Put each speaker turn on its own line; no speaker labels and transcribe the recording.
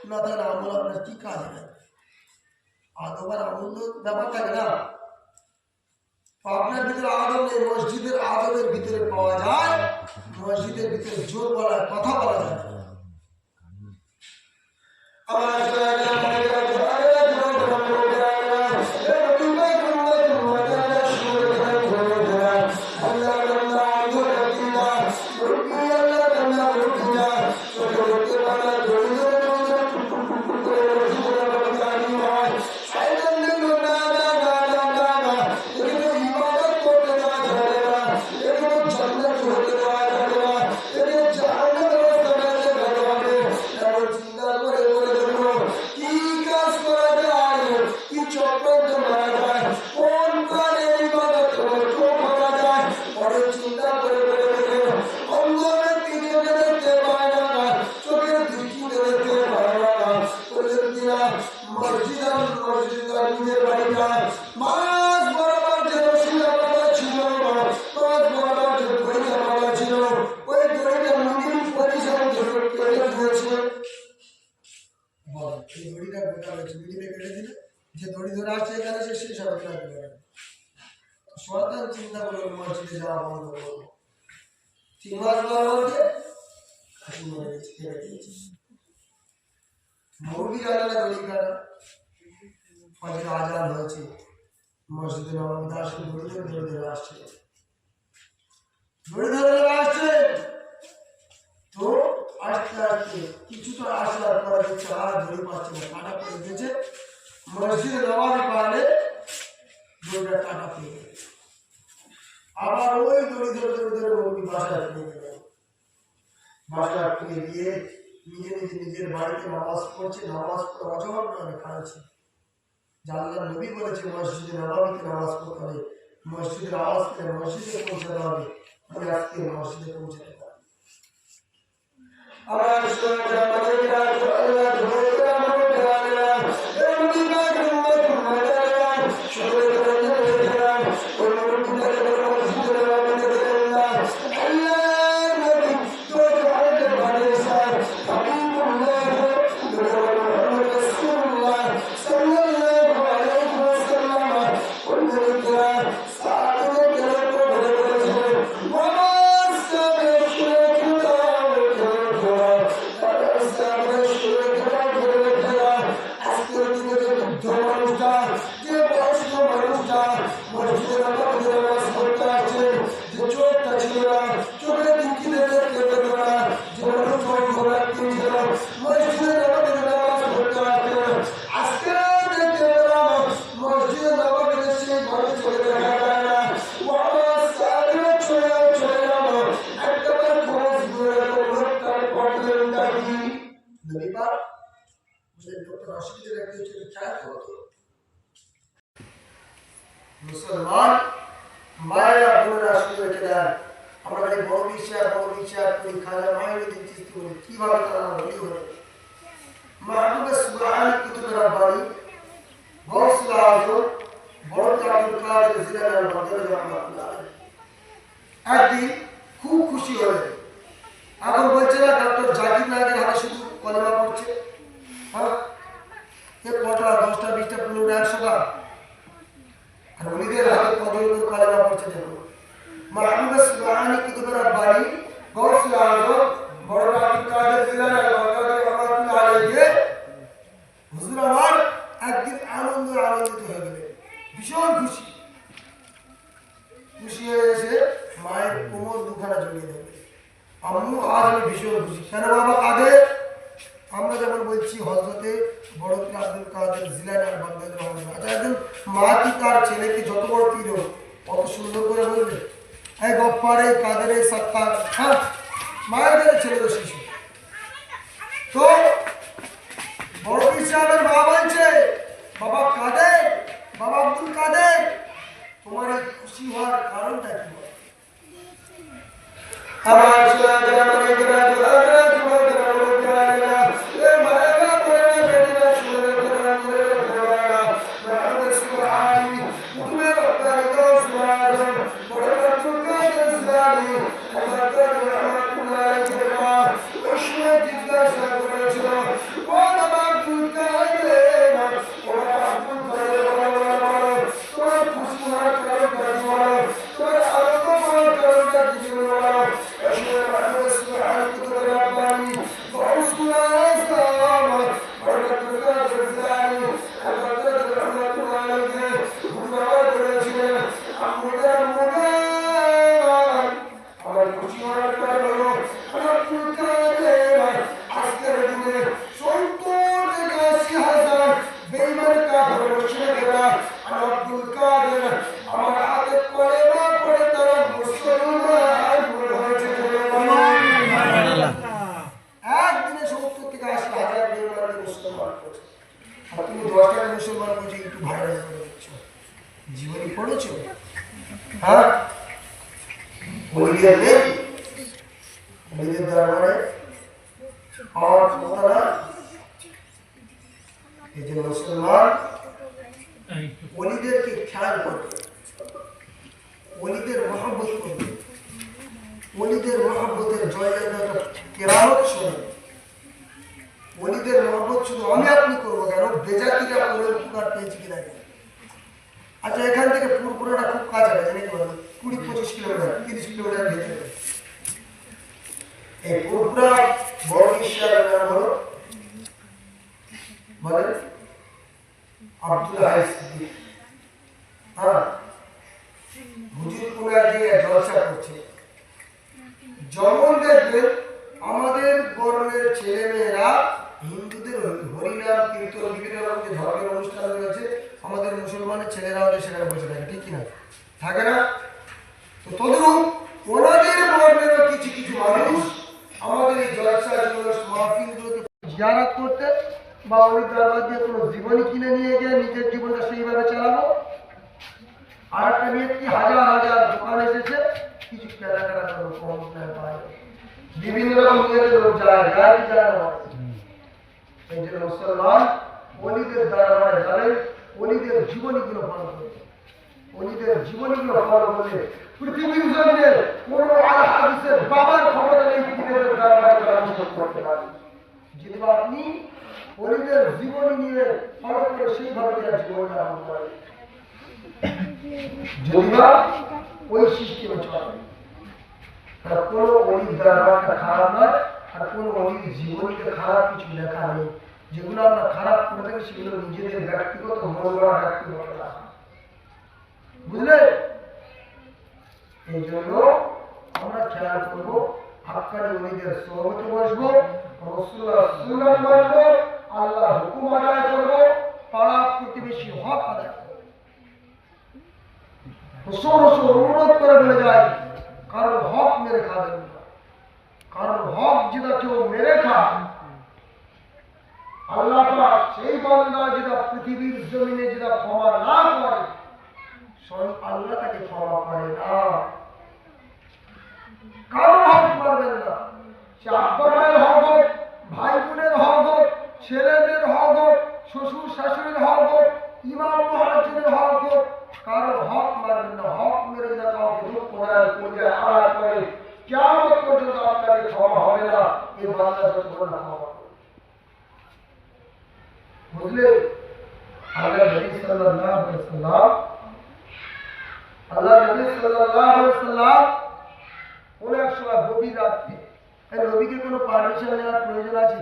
না তাহলে আমল আপনার কি কাজ হবে? আদব আর আমল তো ব্যাপার থাকে না। আপনার ভিতরে আদব নেই, মসজিদের আদবের ভিতরে পাওয়া যায়, মসজিদের ভিতরে জোর বলা কথা বলা যায়। চিন্তা করলো মসজিদে যাওয়া বন্ধ করবো, 3 মাস মুরগি জানে না দড়ি কাটা। ফজর আজান হয়েছে, মসজিদে নববী দাসী দড়ি ধরে আসছে, তো আস্তে আস্তে কিছুটা আসার পর দেখছে আর দড়ি পাচ্ছে না, কাটা পড়ে গেছে। মসজিদে নববী পালে দড়িটা কাটা পেয়ে গেছে, আবার ওই দড়ি ধরে মুরগি বাসায় ফিরে গেল। বাসায় ফিরে গিয়ে নিজের বাড়িতে নামাজ পড়ছে, নামাজ পড়ে অজর নামে খাচ্ছে। আল্লাহর নবী বলেছে মসজিদে নববীতে নামাজ পড়তে হবে, মসজিদের আওয়াজ করে মসজিদে পৌঁছাতে হবে। আমি আজকে মসজিদে পৌঁছাতে পারি। মুসলমান মায়েরা বোনেরা শুনে রেখে দেন, আমরা এই বড় বিশ্বাস করি খাজা মাইনুদ্দিন চিশতি বলি কিভাবে তারা বলি হলো মাহবুবে সুবহান কুতুবে রাব্বানি গৌসুল আজম বড় আব্দুল কাদের জিলানী আল-বাগদাদী রাহমাতুল্লাহ আলাইহি একদিন খুব খুশি হলেন। এখন বলছে না ডক্টর জাকির নায়েকের হাতে শুধু কলেমা পড়ছে, হ্যাঁ এ কটা 10টা 20টা 15টা 100টা আর ওলিদের হাতে কতগুলো কলেমা পড়ছে দেখুন। মাহবুবে সুবহান কুতুবে রাব্বানি গৌসুল আজম বড় আব্দুল কাদের জিলানী আল-বাগদাদী রাহমাতুল্লাহ আলাইহি হুজুর আমার একদিন আনন্দিত হয়ে গেলেন, ভীষণ খুশি হয়ে এসে মায়ের কোমর দুখানা জড়িয়ে দেবে। আম্মু আজ আমি ভীষণ খুশি। কেন বাবা কাঁদে? আমরা যেমন বলছি হযরতে বড় পীর আব্দুল কাদের জিলানী আল-বাগদাদী রাহমাতুল্লাহ আলাইহি একজন মা কি তার ছেলেকে যত বড় পীর হোক কত সুন্দর করে বলবে, এই গফফার এই কাদের এই সত্তার, হ্যাঁ মায়ের ছেলে তো শিশু। তো বড় পীর সাহেবের মা বলছে বাবা কাদের, বাবা আব্দুল কাদের তোমার এই খুশি হওয়ার কারণটা কি? আমার জিজ্ঞাসা করেছিল মুসলমান করছে, আর তুমি 10টাকে মুসলমান করছো একটু ভাইরাল করে দিচ্ছ। জীবনী পড়েছো? হ্যাঁ, বলিয়ে নেই নিজের দরবারে আমার কথা না। এই যে মুসলমান ওলিদেরকে খেয়াল করবে, ওলিদের মহব্বত করবে, ওলিদের মহব্বতের জয়গানটা কেরামত শোনে। ওলিদের মহব্বত শুধু আমি আপনি করবো কেন, বেজাতিরা করে উপকার পেয়েছি কিনা। আচ্ছা, এখান থেকে পুরোপুরাটা খুব কাছে আছে নাকি বলো, 20-25 কিলোমিটার, 30 কিলোমিটার ভেতরে। এই পুরোপুরা বড় ঈশ্বরের নাম হলো বলেন আব্দুল হাই সিদ্দিক। হ্যাঁ, হুজুরপুরা দিয়ে জলসা করছে। যেমন দেখবেন আমাদের বর্ণের ছেলেমেয়েরা হিন্দুদের হরিনাম কীর্তন বিভিন্ন রকম যে ধর্মের অনুষ্ঠান রয়েছে, আমাদের মুসলমানের ছেলেরাও সেখানে বসে থাকে, ঠিক কিনা? থাকে না? তো তদরূপ ওনাদের বর্ণেরও কিছু কিছু মানুষ আমাদের এই জলসা মাহফিলগুলোকে জিয়ারত করতে বা ওই দরবার দিয়ে কোনো জীবনী কিনে নিয়ে গিয়ে নিজের জীবনটা সেইভাবে চালাবো। আর একটা নিয়ে কি হাজার হাজার দোকান এসেছে, কিছু কেনাকাটা করবো, কম পায়, বিভিন্ন রকম লোক যায় যায় না। এই জন্য মুসলমান ওলিদের দরবারে যাবেন, ওলিদের জীবনীগুলো ফলো করবে। ওলিদের জীবনীগুলো ফলো করলে পৃথিবীর জমিনে কোন আল হাদিসের বাবার ক্ষমতা নেই পৃথিবীর দরবারে অনুসরণ করতে পারে। যদি আপনি ওলিদের জীবনী নিয়ে ফলো করে সেইভাবে তার জীবনটা আরম্ভ করেন, যদি না ওই সিস্টেমে চলে, তার কোনো অলির দরবারটা খারাপ নয়, আর কোনো অলির জীবনীতে খারাপ কিছু লেখা নেই। যেগুলো আমরা খারাপ করে থাকি সেগুলো নিজেদের ব্যক্তিগত মন গড়া ব্যক্তিগত রাখা, বুঝলে? এই জন্য আমরা খেয়াল করবো, হাক্কানি অলিদের সোহবতে বসবো, রাসূলুল্লাহ সুন্নাত মানবো, আল্লাহর হুকুম আদায় করবো, পাড়া প্রতিবেশী হক আদায় করবো। অনুরোধ করে বলে যায়, কারণ হক মেরে খাবেন না, কারণ হক যেটা কেউ মেরে খায়, আল্লাহ পাক সেই বান্দা যেটা পৃথিবীর জমিনে যেটা ক্ষমা না করে, স্বয়ং আল্লাহ তাকে ক্ষমা করে না। কারো হক মারবেন না, সে আব্বা মায়ের হক হোক, ভাই বোনের হক হোক, ছেলেদের হক হোক, শ্বশুর শাশুড়ির হক হোক, ইমাম মুয়াজ্জিনের হক হোক, কারো হক মারবেন না। হক মেরে যা কাউকে দুঃখ করে আঘাত করে, কিয়ামত পর্যন্ত আপনাকে ক্ষমা হবে না, এই বান্দা যতক্ষণ না ক্ষমা করবে। বুঝলে? আল্লাহ নবী সাল্লাল্লাহু আলাইহি ওয়াসাল্লাম কোন এক সময় গভীর রাত্রে, নবীকে কোনো পারমিশন নেওয়ার প্রয়োজন আছে?